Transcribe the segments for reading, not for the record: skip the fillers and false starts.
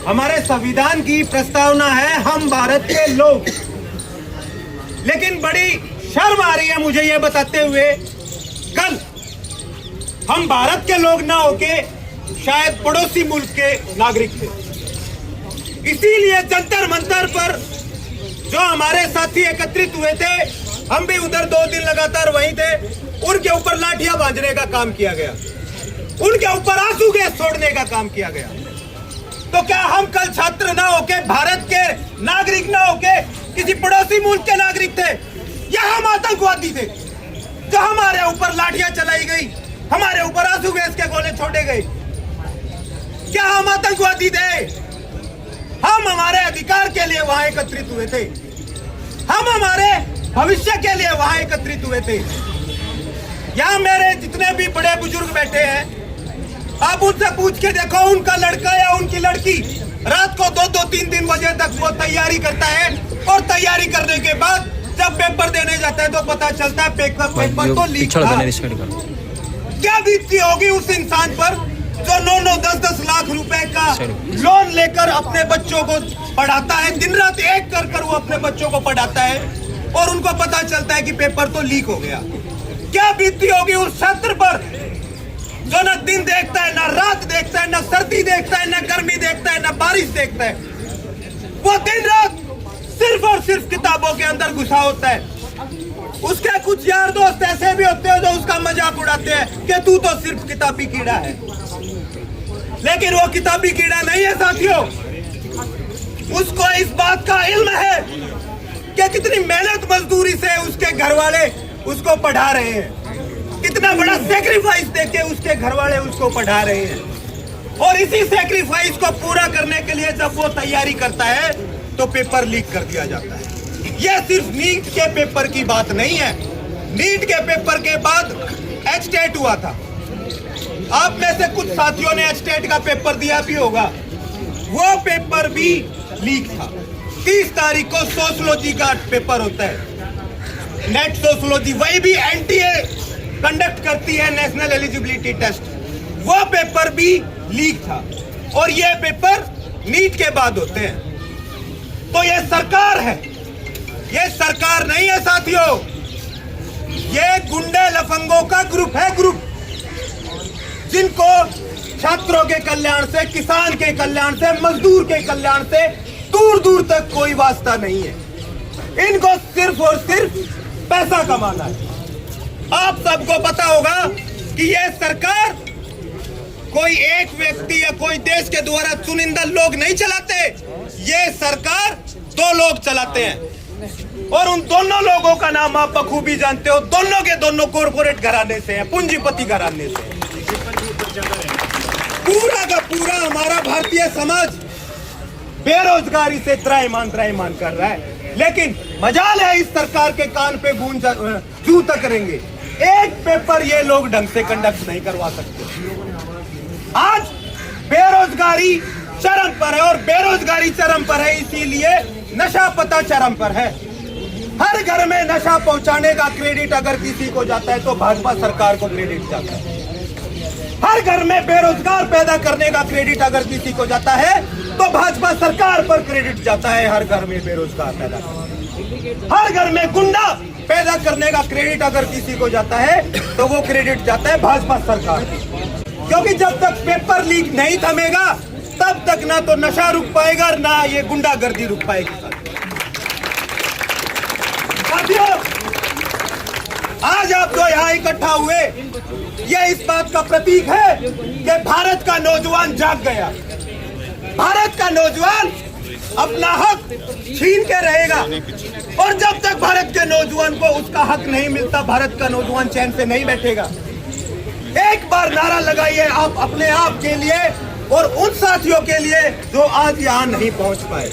हमारे संविधान की प्रस्तावना है हम भारत के लोग, लेकिन बड़ी शर्म आ रही है मुझे ये बताते हुए, कल हम भारत के लोग ना होके शायद पड़ोसी मुल्क के नागरिक थे। इसीलिए जंतर मंतर पर जो हमारे साथी एकत्रित हुए थे, हम भी उधर 2 दिन लगातार वहीं थे, उनके ऊपर लाठियां बांधने का काम किया गया, उनके ऊपर आंसू गैस छोड़ने का काम किया गया। तो क्या हम कल छात्र ना होके, भारत के नागरिक ना होके किसी पड़ोसी मुल्क के नागरिक थे, या हम आतंकवादी थे जो हमारे ऊपर लाठियां चलाई गई, हमारे ऊपर आंसू गैस के गोले छोड़े गए? क्या हम आतंकवादी थे? हम हमारे अधिकार के लिए वहां एकत्रित हुए थे, हम हमारे भविष्य के लिए वहां एकत्रित हुए थे। यहाँ मेरे जितने भी बड़े बुजुर्ग बैठे हैं, आप उनसे पूछ के देखो, उनका लड़का या उनकी लड़की रात को 2-3 बजे तक वो तैयारी करता है, और तैयारी करने के बाद जब पेपर देने जाता है तो पता चलता है पेपर तो लीक था। क्या बीतती होगी उस इंसान पर जो 9-9, 10-10 लाख रुपए का लोन लेकर अपने बच्चों को पढ़ाता है, दिन रात एक कर वो अपने बच्चों को पढ़ाता है, और उनको पता चलता है कि पेपर तो लीक हो गया। क्या बीतती होगी उस छात्र पर जो न दिन देखता है, न रात देखता है, न सर्दी देखता है, न गर्मी देखता है, न बारिश देखता है। वो दिन रात सिर्फ और सिर्फ किताबों के अंदर घुसा होता है। उसके कुछ यार दोस्त ऐसे भी होते हैं जो उसका मजाक उड़ाते हैं कि तू तो सिर्फ किताबी कीड़ा है, लेकिन वो किताबी कीड़ा नहीं है साथियों। उसको इस बात का इल्म है कि कितनी मेहनत मजदूरी से उसके घर वाले उसको पढ़ा रहे हैं, कितना बड़ा सेक्रीफाइस देके उसके घर वाले उसको पढ़ा रहे हैं, और इसी सेक्रीफाइस को पूरा करने के लिए जब वो तैयारी करता है तो पेपर लीक कर दिया जाता है। यह सिर्फ नीट के पेपर की बात नहीं है। नीट के पेपर के बाद एचटेट हुआ था। आप में से कुछ साथियों ने एचटेट का पेपर दिया भी होगा, वो पेपर भी लीक था। 30 तारीख को सोशियोलॉजी का पेपर होता है, नेट सोशियोलॉजी, वही भी एनटीए कंडक्ट करती है, नेशनल एलिजिबिलिटी टेस्ट, वो पेपर भी लीक था। और ये पेपर नीट के बाद होते हैं। तो ये सरकार है, ये सरकार नहीं है साथियों, ये गुंडे लफंगों का ग्रुप है, ग्रुप जिनको छात्रों के कल्याण से, किसान के कल्याण से, मजदूर के कल्याण से दूर दूर तक कोई वास्ता नहीं है। इनको सिर्फ और सिर्फ पैसा कमाना है। आप सबको पता होगा कि यह सरकार कोई एक व्यक्ति या कोई देश के द्वारा चुनिंदा लोग नहीं चलाते, ये सरकार 2 लोग चलाते हैं, और उन दोनों लोगों का नाम आप बखूबी जानते हो। दोनों के दोनों कॉर्पोरेट घराने से हैं, पूंजीपति घराने से। पूरा का पूरा हमारा भारतीय समाज बेरोजगारी से त्राहिमाम कर रहा है, लेकिन मजाल है इस सरकार के कान पे गूंज जू तक करेंगे। एक पेपर ये लोग ढंग से कंडक्ट नहीं करवा सकते। आज बेरोजगारी चरम पर है, और बेरोजगारी चरम पर है इसीलिए नशा पता चरम पर है। हर घर में नशा पहुंचाने का क्रेडिट अगर किसी को जाता है तो भाजपा सरकार को क्रेडिट जाता है। हर घर में बेरोजगार पैदा करने का क्रेडिट अगर किसी को जाता है तो भाजपा सरकार पर क्रेडिट जाता है। हर घर में बेरोजगार पैदा, हर घर में गुंडा पैदा करने का क्रेडिट अगर किसी को जाता है तो वो क्रेडिट जाता है भाजपा सरकार, क्योंकि जब तक पेपर लीक नहीं थमेगा तब तक ना तो नशा रुक पाएगा, ना ये गुंडागर्दी रुक पाएगी। साथियों, आज आप जो यहाँ इकट्ठा हुए, यह इस बात का प्रतीक है कि भारत का नौजवान जाग गया। भारत का नौजवान अपना हक छीन के रहेगा, और जब तक भारत के नौजवान को उसका हक नहीं मिलता, भारत का नौजवान चैन से नहीं बैठेगा। एक बार नारा लगाइए आप अपने आप के लिए और उन साथियों के लिए जो आज यहाँ नहीं पहुंच पाए।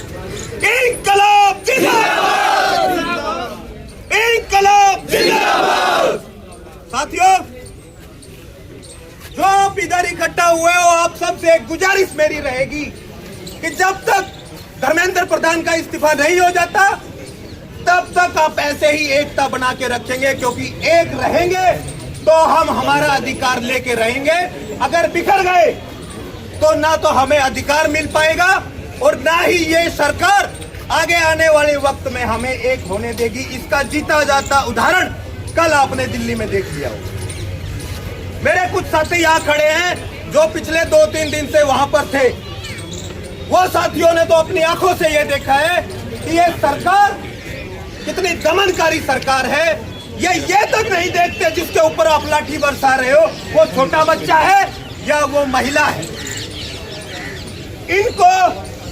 इंकलाब जिंदाबाद! इंकलाब जिंदाबाद! साथियों, जो आप इधर इकट्ठा हुए हो, आप सबसे एक गुजारिश मेरी रहेगी कि जब तक धर्मेंद्र प्रधान का इस्तीफा नहीं हो जाता तब तक आप ऐसे ही एकता बना के रखेंगे, क्योंकि एक रहेंगे तो हम हमारा अधिकार लेके रहेंगे। अगर बिखर गए तो ना तो हमें अधिकार मिल पाएगा और ना ही ये सरकार आगे आने वाले वक्त में हमें एक होने देगी। इसका जीता जाता उदाहरण कल आपने दिल्ली में देख लिया हो। मेरे कुछ साथी यहाँ खड़े हैं जो पिछले 2-3 दिन से वहां पर थे। वो साथियों ने तो अपनी आंखों से ये देखा है कि ये सरकार कितनी दमनकारी सरकार है। ये तक नहीं देखते जिसके ऊपर आप लाठी बरसा रहे हो वो छोटा बच्चा है या वो महिला है। इनको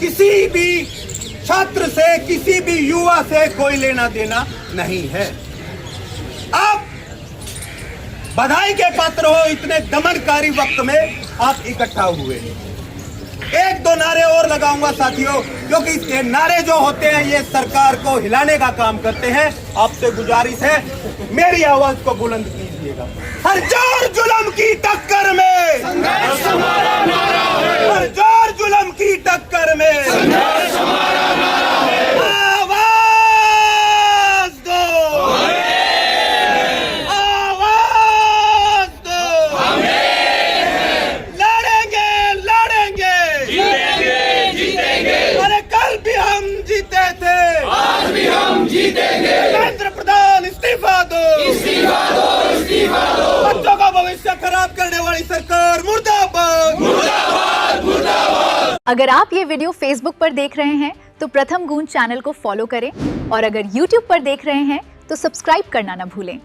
किसी भी छात्र से, किसी भी युवा से कोई लेना देना नहीं है। आप बधाई के पात्र हो, इतने दमनकारी वक्त में आप इकट्ठा हुए। 1-2 नारे और लगाऊंगा साथियों, क्योंकि ये नारे जो होते हैं ये सरकार को हिलाने का काम करते हैं। आपसे गुजारिश है मेरी आवाज को बुलंद कीजिएगा। हर जोर जुल्म की टक्कर में संघर्ष हमारा नारा है। हर जोर जुल्म की टक्कर में संघर्ष हमारा नारा है। आवाज दो, आवाज दो, लड़ेंगे लड़ेंगे, जीतेंगे जीतेंगे। अरे कल भी हम जीते थे, आज भी हम जीतेंगे। केंद्र प्रधान इस्तीफा दो, इस्तीफा दो, इस्तीफा दो। बच्चों का भविष्य खराब करने वाली सरकार मुर्दाबाद, मुर्दाबाद, मुर्दाबाद। अगर आप ये वीडियो फेसबुक पर देख रहे हैं तो प्रथम गूंज चैनल को फॉलो करें और अगर यूट्यूब पर देख रहे हैं तो सब्सक्राइब करना न भूलें।